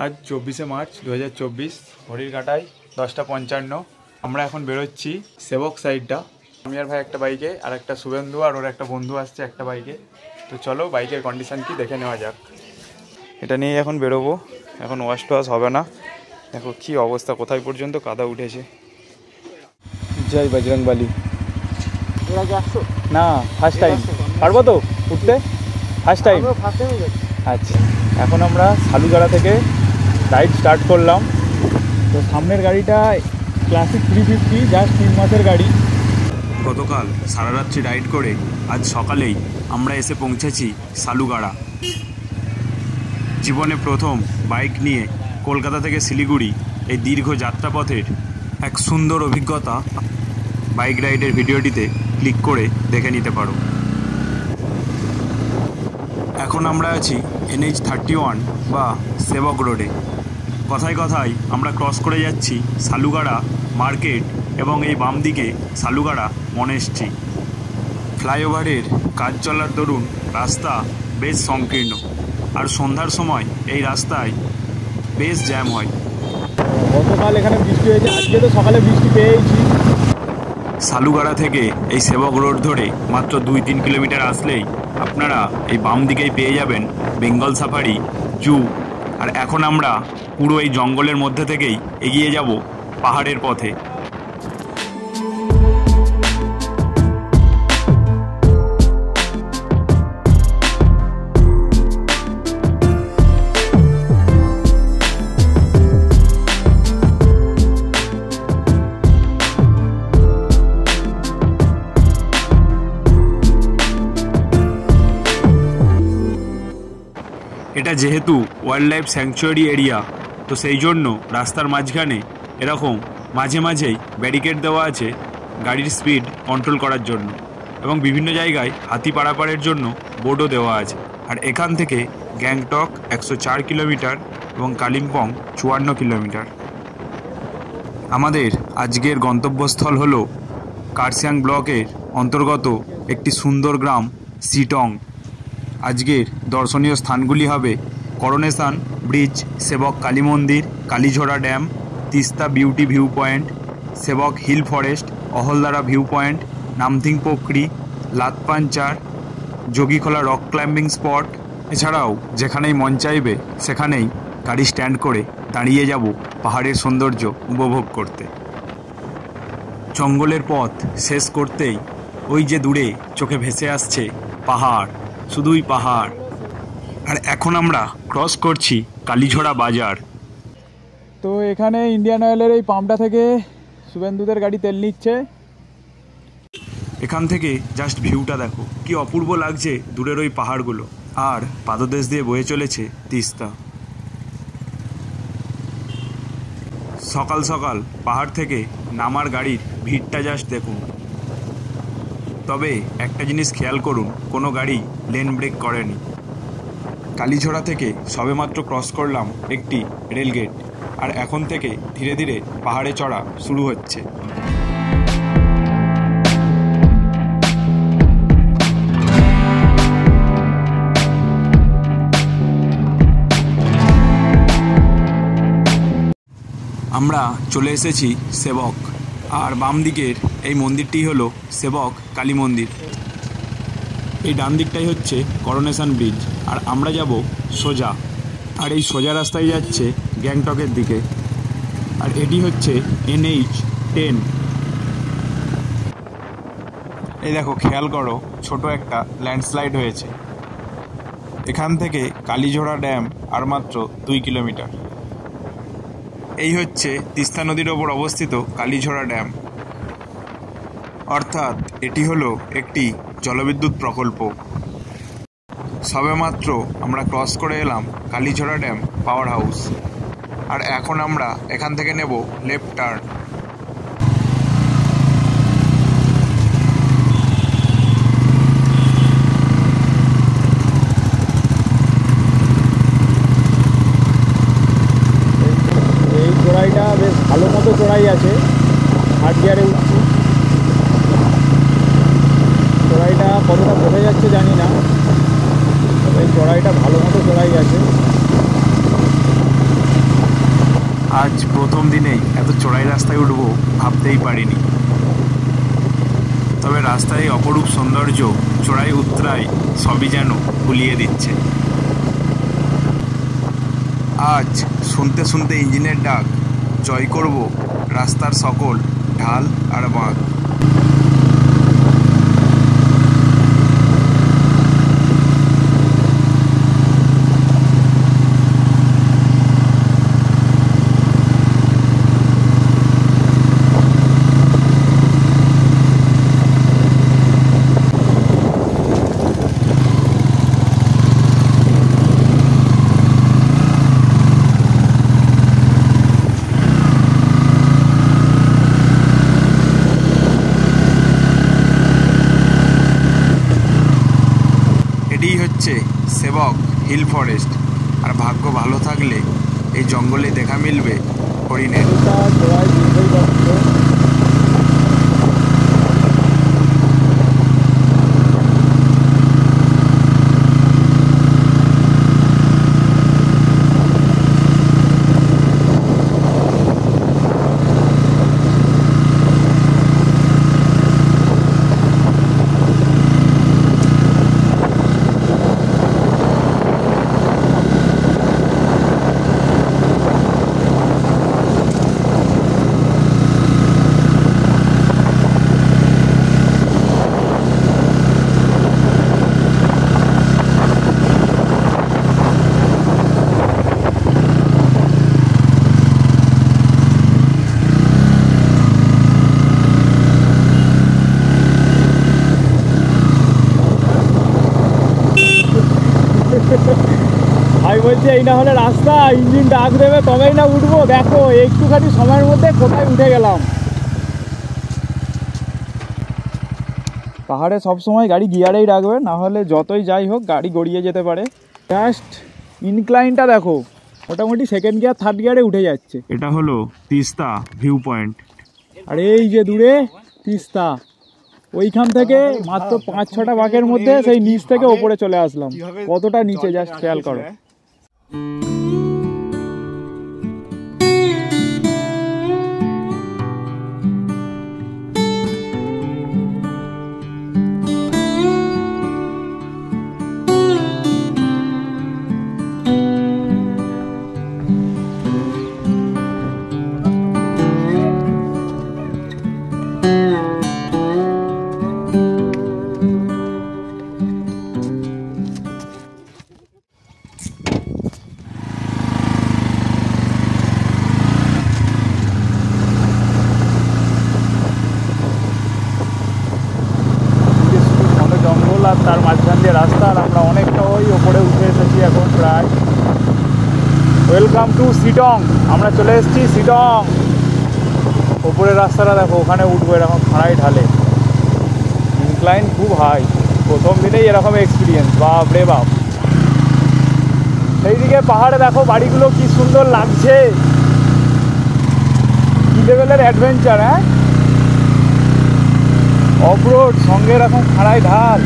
आज 24 मार्च 2024 घड़िर काटाय 10:55। আমরা এখন বেরোচ্ছি সেবক সাইডটা। আমি আর ভাই একটা বাইকে আর একটা শুভেন্দু আর ওর একটা বন্ধু আসছে একটা বাইকে। তো চলো বাইকের কন্ডিশন কি দেখে নেওয়া যাক। এটা নিয়ে এখন বেরোবো। এখন ওয়াশ টোয়াশ হবে না। দেখো কি অবস্থা, কোথায় পর্যন্ত কাদা উঠেছে। জয় বজরংবলী। না ফার্স্ট টাইম পারবো তো উঠতে? First time. আচ্ছা, এখন আমরা সালুগাড়া থেকে রাইড স্টার্ট করলাম। তো সামনের গাড়িটা ক্লাসিক 350, জাস্ট 3 মাসের গাড়ি। গতকাল সারা রাত্রি রাইড করে আজ সকালেই আমরা এসে পৌঁছেছি সালুগাড়া। জীবনে প্রথম বাইক নিয়ে কলকাতা থেকে শিলিগুড়ি এই দীর্ঘ যাত্রাপথের এক সুন্দর অভিজ্ঞতা বাইক রাইডের ভিডিওটিতে ক্লিক করে দেখে নিতে পারো। এখন আমরা আছি NH31 বা সেবক রোডে। কথায় কথায় আমরা ক্রস করে যাচ্ছি সালুগাড়া মার্কেট এবং এই বাম দিকে সালুগাড়া মনেস্ট্রি। ফ্লাইওভারের কাজ চলার দরুন রাস্তা বেশ সংকীর্ণ, আর সন্ধ্যার সময় এই রাস্তায় বেশ জ্যাম হয়। গতকাল এখানে বৃষ্টি হয়েছে, আজকে তো সকালে বৃষ্টি পেয়েছি। সালুগাড়া থেকে এই সেবক রোড ধরে মাত্র 2-3 কিলোমিটার আসলেই আপনারা এই বাম দিকেই পেয়ে যাবেন বেঙ্গল সাফারি জু। আর এখন আমরা পুরো এই জঙ্গলের মধ্যে থেকেই এগিয়ে যাব পাহাড়ের পথে। এটা যেহেতু ওয়াইল্ড লাইফ স্যাংচুয়ারি এরিয়া, তো সেই জন্য রাস্তার মাঝখানে এরকম মাঝে মাঝেই ব্যারিকেড দেওয়া আছে গাড়ির স্পিড কন্ট্রোল করার জন্য, এবং বিভিন্ন জায়গায় হাতি পারাপারের জন্য বোর্ডও দেওয়া আছে। আর এখান থেকে গ্যাংটক 104 কিলোমিটার এবং কালিম্পং 54 কিলোমিটার। আমাদের আজকের গন্তব্যস্থল হলো কার্শিয়াং ব্লকের অন্তর্গত একটি সুন্দর গ্রাম সিটং। আজকের দর্শনীয় স্থানগুলি হবে করোনেশন ব্রিজ, সেবক কালী মন্দির, Kalijhora dam, Teesta beauty view point, Sevoke hill forest, Ahaldara view point, Namthing Pokhri, Latpanchar, Jogikhola rock climbing spot. এছাড়াও যেখানেই মন চাইবে সেখানেই গাড়ি স্ট্যান্ড করে দাঁড়িয়ে যাব পাহাড়ের সৌন্দর্য উপভোগ করতে। জঙ্গলের পথ শেষ করতেই ওই যে দূরে চোখে ভেসে আসছে পাহাড়, শুধুই পাহাড়। আর এখন আমরা ক্রস করছি কালীঝোড়া বাজার। তো এখানে ইন্ডিয়ান অয়েলের এই পাম্পটা থেকে শুভেন্দুদের গাড়ি তেল নিচ্ছে। এখান থেকে জাস্ট ভিউটা দেখো, কি অপূর্ব লাগছে দূরের ওই পাহাড়গুলো, আর পাদদেশ দিয়ে বয়ে চলেছে তিস্তা। সকাল সকাল পাহাড় থেকে নামার গাড়ির ভিড়টা জাস্ট দেখুন। তবে একটা জিনিস খেয়াল করুন, কোনো গাড়ি লেন ব্রেক করেনি। কালীঝোড়া থেকে সবেমাত্র ক্রস করলাম একটি রেলগেট, আর এখন থেকে ধীরে ধীরে পাহাড়ে চড়া শুরু হচ্ছে। আমরা চলে এসেছি সেবক, আর বাম দিকের এই মন্দিরটি হলো সেবক কালী মন্দির। এই ডান দিকটাই হচ্ছে করোনেশন ব্রিজ, আর আমরা যাব সোজা। আর এই সোজা রাস্তায় যাচ্ছে গ্যাংটকের দিকে। আর এটি হচ্ছে NH10। এই দেখো, খেয়াল করো, ছোট একটা ল্যান্ডস্লাইড হয়েছে। এখান থেকে কালীঝোড়া ড্যাম আর মাত্র 2 কিলোমিটার। এই হচ্ছে তিস্তা নদীর ওপর অবস্থিত কালীঝোড়া ড্যাম, অর্থাৎ এটি হলো একটি জলবিদ্যুৎ প্রকল্প। সবেমাত্র আমরা ক্রস করে এলাম কালীঝোড়া ড্যাম পাওয়ার হাউস, আর এখন আমরা এখান থেকে নেব লেফট টার্ন। এই চড়াইটা বেশ ভালো মতো চড়াই আছে, 8 গিয়ারে উঠছি। চড়াইটা কতটা বোঝা যাচ্ছে জানি না, তবে চড়াইটা ভালো মতো চড়াই আছে। আজ প্রথম দিনেই এত চড়াই রাস্তায় উঠবো ভাবতেই পারিনি। তবে রাস্তায় অপরূপ সৌন্দর্য, চড়াই উতরাই সবই যেন ভুলিয়ে দিচ্ছে। আজ শুনতে শুনতে ইঞ্জিনের ডাক জয় করব রাস্তার সকল ঢাল আর বাঁক। এটিই হচ্ছে সেবক হিল ফরেস্ট। আর ভাগ্য ভালো থাকলে এই জঙ্গলে দেখা মিলবে হরিণের। আমি বলছি এই না হলে রাস্তা, ইঞ্জিন ডাক দেবে তবেই না উঠবো। দেখো একটুখানি সময়ের মধ্যে কোথায় উঠে গেলাম। পাহাড়ে সবসময় গাড়ি গিয়ারেই রাখবে, না হলে যতই যাই হোক গাড়ি গড়িয়ে যেতে পারে। জাস্ট ইনক্লাইনটা দেখো, মোটামুটি সেকেন্ড গিয়ার থার্ড গিয়ারে উঠে যাচ্ছে। এটা হলো তিস্তা ভিউ পয়েন্ট। আর এই যে দূরে তিস্তা, ওইখান থেকে মাত্র 5-6টা বাঁকের মধ্যে সেই নিচ থেকে ওপরে চলে আসলাম। কতটা নিচে জাস্ট খেয়াল করো। আর তার মাঝখান দিয়ে রাস্তা, আর আমরা অনেকটা ওই ওপরে উঠে এসেছি এখন প্রায়। Welcome to Sittong. আমরা চলে এসেছি শিটং। ওপরের রাস্তাটা দেখো, ওখানে উঠবো এরকম খাড়াই ঢালে, ইনক্লাইন খুব হাই। প্রথম দিনেই এরকম এক্সপিরিয়েন্স, বাপ রে বাপ। সেই দিকে পাহাড়ে দেখো বাড়িগুলো কি সুন্দর লাগছে, কি লেভেলের অ্যাডভেঞ্চার। হ্যাঁ, অফরোড সঙ্গে এরকম খাড়াই ঢাল।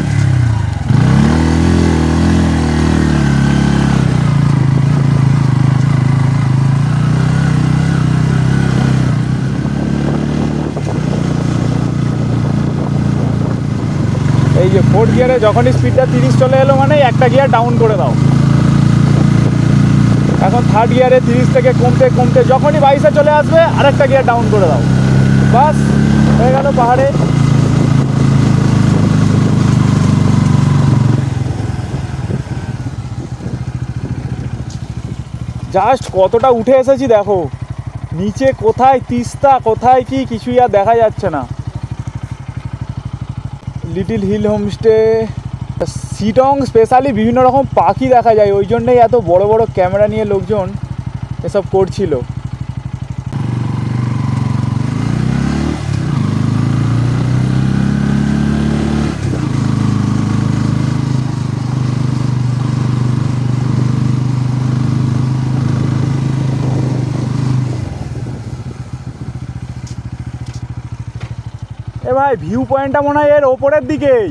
এই যে ফোর্থ গিয়ারে যখনই স্পিডটা 30 চলে এলো মানে একটা গিয়ার ডাউন করে দাও। এখন থার্ড গিয়ারে 30 থেকে কমতে কমতে যখনই 22-এ চলে আসবে আরেকটা গিয়ার ডাউন করে দাও, বাস হয়ে গেল পাহাড়ে। জাস্ট কতটা উঠে এসেছি দেখো, নিচে কোথায় তিস্তা কোথায় কি কিছুই আর দেখা যাচ্ছে না। Little hill homestay. Sittong specially বিভিন্ন রকম পাখি দেখা যায়, ওই জন্যই এত বড় বড় ক্যামেরা নিয়ে লোকজন এসব করছিল। এ ভাই, ভিউ পয়েন্টটা মনে হয় এর ওপরের দিকেই।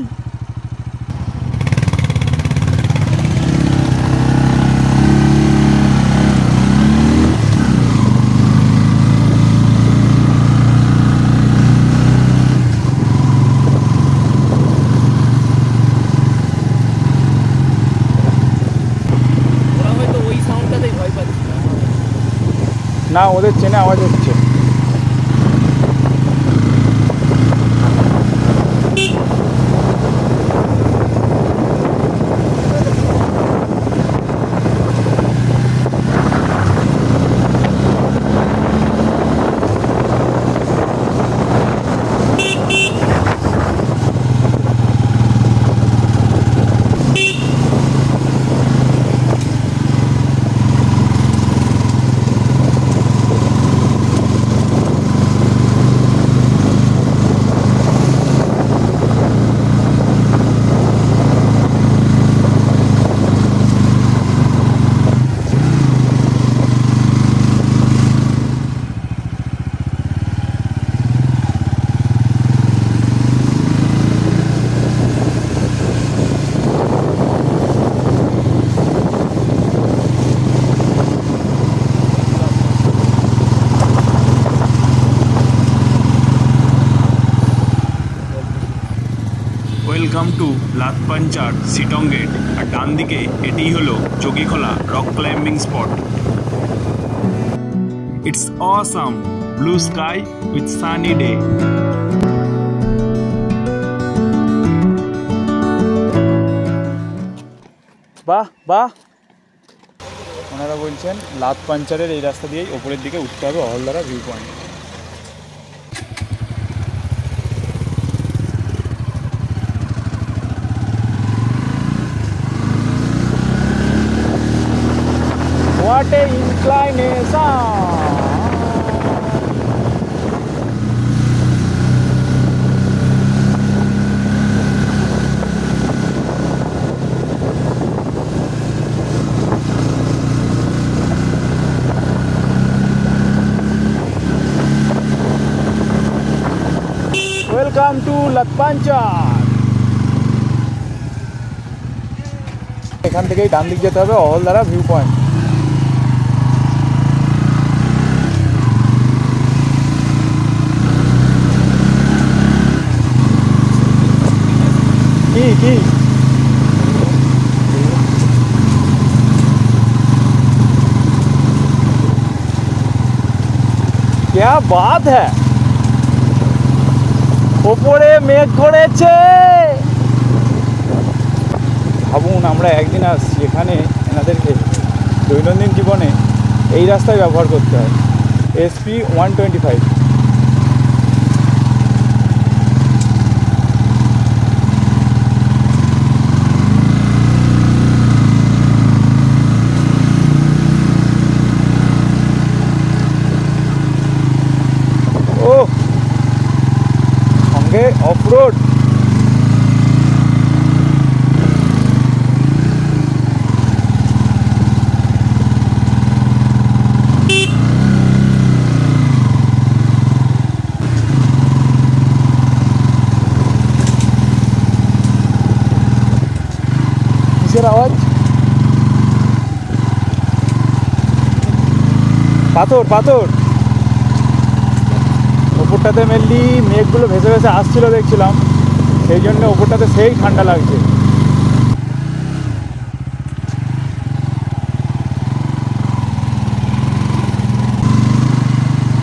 না, ওদের চেনে আওয়াজ হচ্ছে। Welcome to Latpanchar Sittong gate. আর ডান দিকে এটিই হলো Chakikhola rock climbing spot. It's awesome blue sky with sunny day. বাহ বাহ। ওনারা বলছেন লাতপাঞ্চারের এই রাস্তা দিয়েই ওপরের দিকে উঠতে হবে Ahaldara view point. What a inclination! Welcome to লাতপাঞ্চার। এখান থেকেই ডান দিক যেতে হবে অহলদারা ভিউ পয়েন্ট। की क्या बात है, ওপরে মেঘ করেছে। ভাবুন আমরা একদিন আসছি এখানে, এনাদেরকে দৈনন্দিন জীবনে এই রাস্তায় ব্যবহার করতে হয়। SP 125। ऑफ रोड किसের आवाज? পাথর পাথর। ওপরটাতে মেনলি মেঘগুলো ভেসে ভেসে আসছিল দেখছিলাম, সেই জন্য ওপরটাতে সেই ঠান্ডা লাগছে।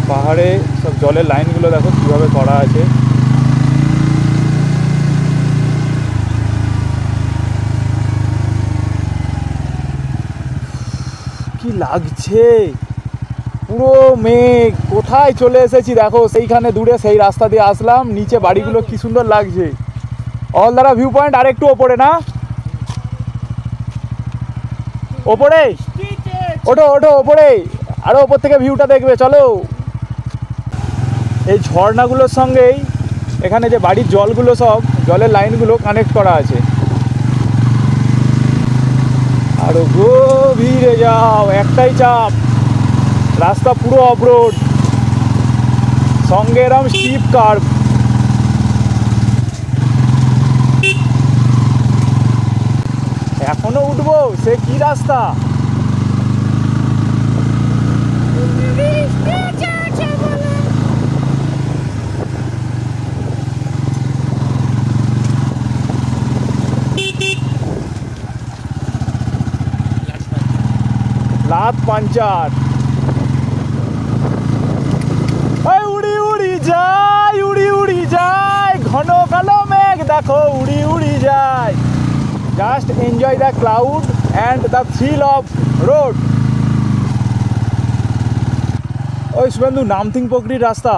পাহাড়ে সব জলের লাইনগুলো দেখো কীভাবে করা আছে। কি লাগছে, পুরো মেঘ। কোথায় চলে এসেছি দেখো, সেইখানে দূরে সেই রাস্তা দিয়ে আসলাম, নিচে বাড়িগুলো কি সুন্দর লাগছে। অহলদারা ভিউ পয়েন্ট আর একটু ওপরে না, ওপরে ওঠো ওঠো ওপরে, আরো ওপর থেকে ভিউটা দেখবে চলো। এই ঝর্ণাগুলোর সঙ্গেই এখানে যে বাড়ির জলগুলো, সব জলের লাইনগুলো কানেক্ট করা আছে। আরো গভীরে যাও, একটাই চাপ, রাস্তা পুরো অফরোড, সঙ্গে এরম স্টিপ কার্ভ। এখনো উঠবো, সে কি রাস্তা। লাতপাঞ্চার দেখো উড়ি উড়ি যায়। Just enjoy the cloud and the thrill of road. ওই শুভেন্দু, নামথিং পোখরির রাস্তা,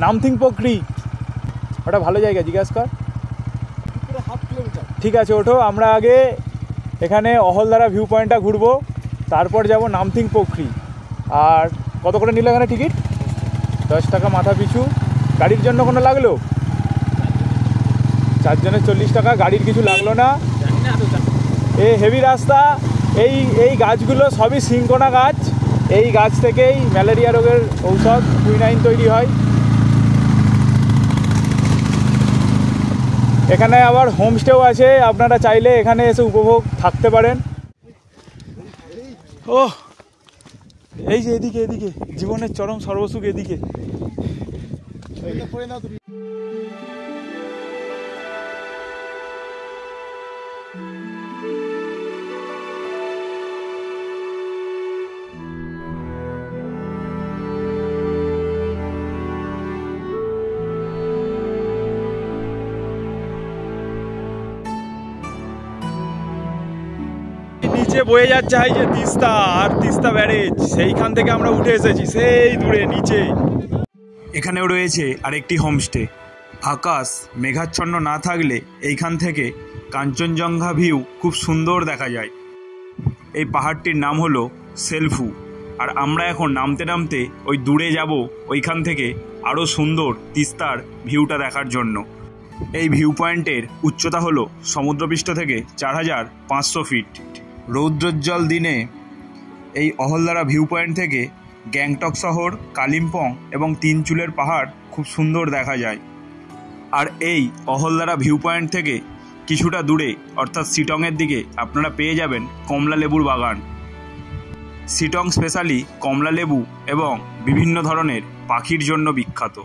নামথিং পোখরি, ওটা ভালো জায়গা, জিজ্ঞাসা কর। ঠিক আছে, ওঠো। আমরা আগে এখানে অহলদারা ভিউ পয়েন্টটা ঘুরবো, তারপর যাব নামথিং পোখরি। আর কত করে নিল এখানে টিকিট? 10 টাকা মাথা পিছু। গাড়ির জন্য কোনো লাগলো? 4 জনের 40 টাকা, গাড়ির কিছু লাগলো না। এই হেভি রাস্তা। এই গাছগুলো সবই সিঙ্কোনা গাছ। এই গাছ থেকেই ম্যালেরিয়া রোগের ঔষধ কুইনাইন তৈরি হয়। এখানে আবার হোমস্টেও আছে, আপনারা চাইলে এখানে এসে উপভোগ থাকতে পারেন। ও এই যে এদিকে এদিকে জীবনের চরম সর্বসুখ এদিকে। নিচে বয়ে যাচ্ছে এই যে তিস্তা, আর তিস্তা ব্যারেজ, সেইখান থেকে আমরা উঠে এসেছি সেই দূরে নিচে। এখানেও রয়েছে আরেকটি হোমস্টে। আকাশ মেঘাচ্ছন্ন না থাকলে এইখান থেকে কাঞ্চনজঙ্ঘা ভিউ খুব সুন্দর দেখা যায়। এই পাহাড়টির নাম হলো সেলফু। আর আমরা এখন নামতে নামতে ওই দূরে যাব, ওইখান থেকে আরও সুন্দর তিস্তার ভিউটা দেখার জন্য। এই ভিউ পয়েন্টের উচ্চতা হলো সমুদ্রপৃষ্ঠ থেকে 4500 ফিট। রৌদ্রোজ্জ্বল দিনে এই অহলদারা ভিউ পয়েন্ট থেকে গ্যাংটক শহর, কালিম্পং এবং তিনচুলের পাহাড় খুব সুন্দর দেখা যায়। আর এই অহলদারা ভিউ পয়েন্ট থেকে কিছুটা দূরে অর্থাৎ শিটংয়ের দিকে আপনারা পেয়ে যাবেন কমলা লেবুর বাগান। শিটং স্পেশালি কমলা লেবু এবং বিভিন্ন ধরনের পাখির জন্য বিখ্যাত।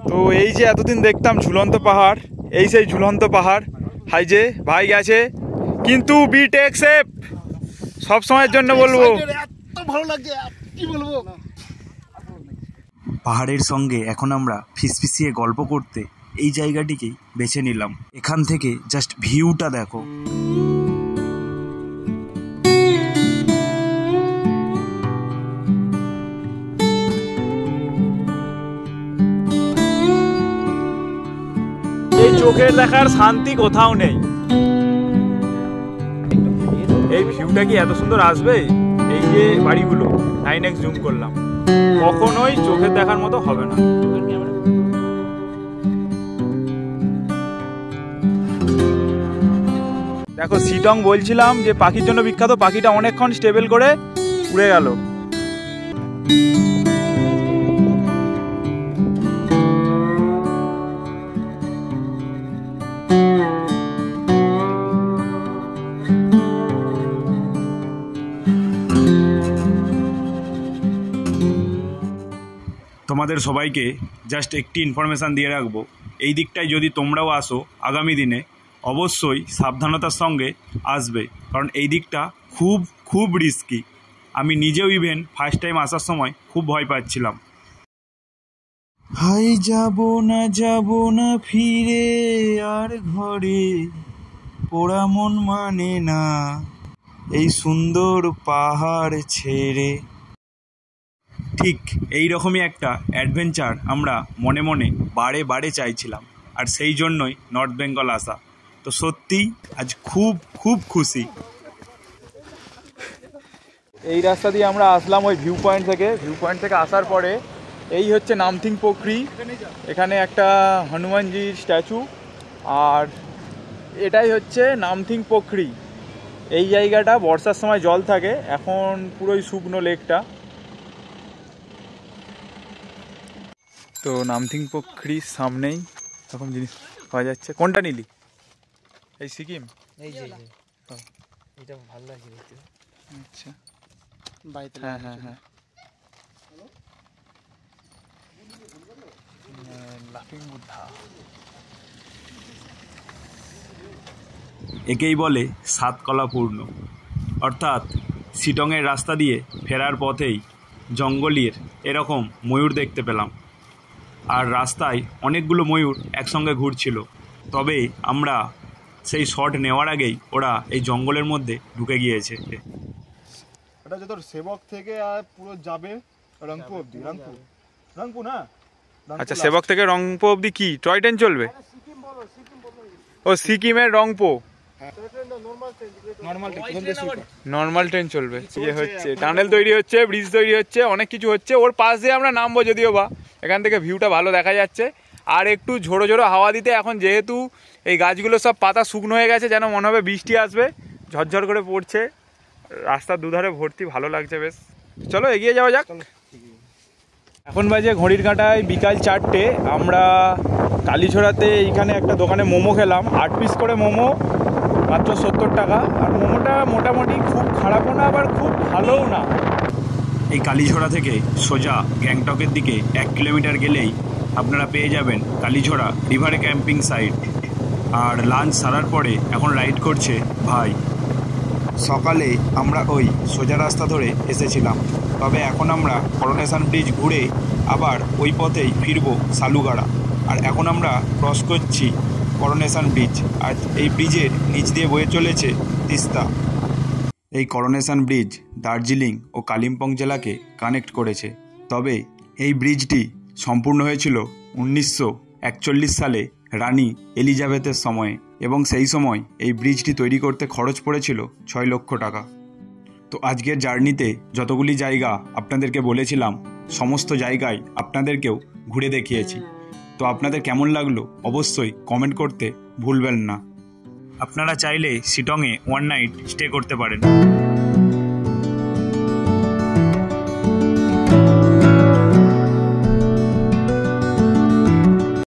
তো এই যে এতদিন দেখতাম ঝুলন্ত পাহাড়, এই সেই ঝুলন্ত পাহাড়। হাই যে ভাই গেছে, কিন্তু বি টেক সেফ, সব সময়ের জন্য বলবো। ভালো লাগছে, কি বলবো। পাহাড়ের সঙ্গে এখন আমরা ফিসফিসিয়ে গল্প করতে এই জায়গাটিকেই বেছে নিলাম। এখান থেকে জাস্ট ভিউটা দেখো। এই চোখের দেখার শান্তি কোথাও নেই। এই ভিউটা কি এত সুন্দর আসবে? এই যে বাড়িগুলো 9x জুম করলাম, কখনোই চোখের দেখার মতো হবে না। দেখো শিটং বলছিলাম যে পাখির জন্য বিখ্যাত, পাখিটা অনেকক্ষণ স্টেবল করে উড়ে গেল। তোমাদের সবাইকে জাস্ট একটি ইনফরমেশান দিয়ে রাখবো, এই দিকটায় যদি তোমরাও আসো আগামী দিনে অবশ্যই সাবধানতার সঙ্গে আসবে, কারণ এই দিকটা খুব খুব রিস্কি। আমি নিজেও ইভেন ফার্স্ট টাইম আসার সময় খুব ভয় পাচ্ছিলাম। হাই যাব না ফিরে আর ঘরে, পোড়া মন মানে না এই সুন্দর পাহাড় ছেড়ে। ঠিক এই রকমই একটা অ্যাডভেঞ্চার আমরা মনে মনে বারে বারে চাইছিলাম, আর সেই জন্যই নর্থ বেঙ্গল আসা। তো সত্যি আজ খুব খুব খুশি। এই রাস্তা দিয়ে আমরা আসলাম ওই ভিউ পয়েন্ট থেকে আসার পরে এই হচ্ছে নামথিং পোখরি। এখানে একটা হনুমানজির স্ট্যাচু, আর এটাই হচ্ছে নামথিং পোখরি। এই জায়গাটা বর্ষার সময় জল থাকে, এখন পুরোই শুকনো লেকটা। তো নামথিং পোখরির সামনেই এরকম জিনিস পাওয়া যাচ্ছে। কোনটা নিলি? এই সিকিম, এই যে এটা ভালো লাগছে দেখতে। আচ্ছা, হ্যাঁ হ্যাঁ হ্যাঁ। লাফিং বুদ্ধা, একেই বলে সাতকলা পূর্ণ। অর্থাৎ শিটংয়ের রাস্তা দিয়ে ফেরার পথেই জঙ্গলের এরকম ময়ূর দেখতে পেলাম, আর রাস্তায় অনেকগুলো ময়ূর একসঙ্গে ঘুরছিল। তবে আমরা সেই শট নেওয়ার আগেই ওরা এই জঙ্গলের মধ্যে ঢুকে গিয়েছে। এটা যে তোর সেবক থেকে আর পুরো যাবে রংপু অবধি, রংপু না? আচ্ছা, সেবক থেকে রংপো অবধি কি টয় ট্রেন চলবে? ও সিকিমের রংপো নর্মাল ট্রেন চলবে। ইয়ে হচ্ছে টানেল তৈরি হচ্ছে, ব্রিজ তৈরি হচ্ছে, অনেক কিছু হচ্ছে। ওর পাশ দিয়ে আমরা নামবো, যদিও বা এখান থেকে ভিউটা ভালো দেখা যাচ্ছে। আর একটু ঝোড়ো ঝোড়ো হাওয়া দিতে, এখন যেহেতু এই গাছগুলো সব পাতা শুকনো হয়ে গেছে, যেন মনে হবে বৃষ্টি আসবে, ঝরঝর করে পড়ছে, রাস্তার দুধারে ভর্তি, ভালো লাগছে বেশ। চলো এগিয়ে যাওয়া যাক। এখন বাজে ঘড়ির কাঁটায় বিকাল 4টে। আমরা কালীছড়াতে এইখানে একটা দোকানে মোমো খেলাম, 8 পিস করে মোমো, মাত্র 70 টাকা। আর মোমোটা মোটামুটি খুব খারাপও না, আবার খুব ভালোও না। এই কালীঝোড়া থেকে সোজা গ্যাংটকের দিকে 1 কিলোমিটার গেলেই আপনারা পেয়ে যাবেন কালীঝোড়া রিভারে ক্যাম্পিং সাইট। আর লাঞ্চ সারার পরে এখন রাইড করছে ভাই। সকালে আমরা ওই সোজা রাস্তা ধরে এসেছিলাম, তবে এখন আমরা করোনেশন ব্রিজ ঘুরে আবার ওই পথেই ফিরবো সালুগাড়া। আর এখন আমরা ক্রস করছি করোনেশন ব্রিজ, আর এই ব্রিজের নিচ দিয়ে বয়ে চলেছে তিস্তা। এই করোনেশন ব্রিজ দার্জিলিং ও কালিম্পং জেলাকে কানেক্ট করেছে। তবে এই ব্রিজটি সম্পূর্ণ হয়েছিল 1941 সালে রানী এলিজাবেথের সময়ে, এবং সেই সময় এই ব্রিজটি তৈরি করতে খরচ পড়েছিল 6 লক্ষ টাকা। তো আজকের জার্নিতে যতগুলি জায়গা আপনাদেরকে বলেছিলাম, সমস্ত জায়গায় আপনাদেরকেও ঘুরে দেখিয়েছি। তো আপনাদের কেমন লাগলো অবশ্যই কমেন্ট করতে ভুলবেন না। আপনারা চাইলে শিটংয়ে 1 নাইট স্টে করতে পারেন।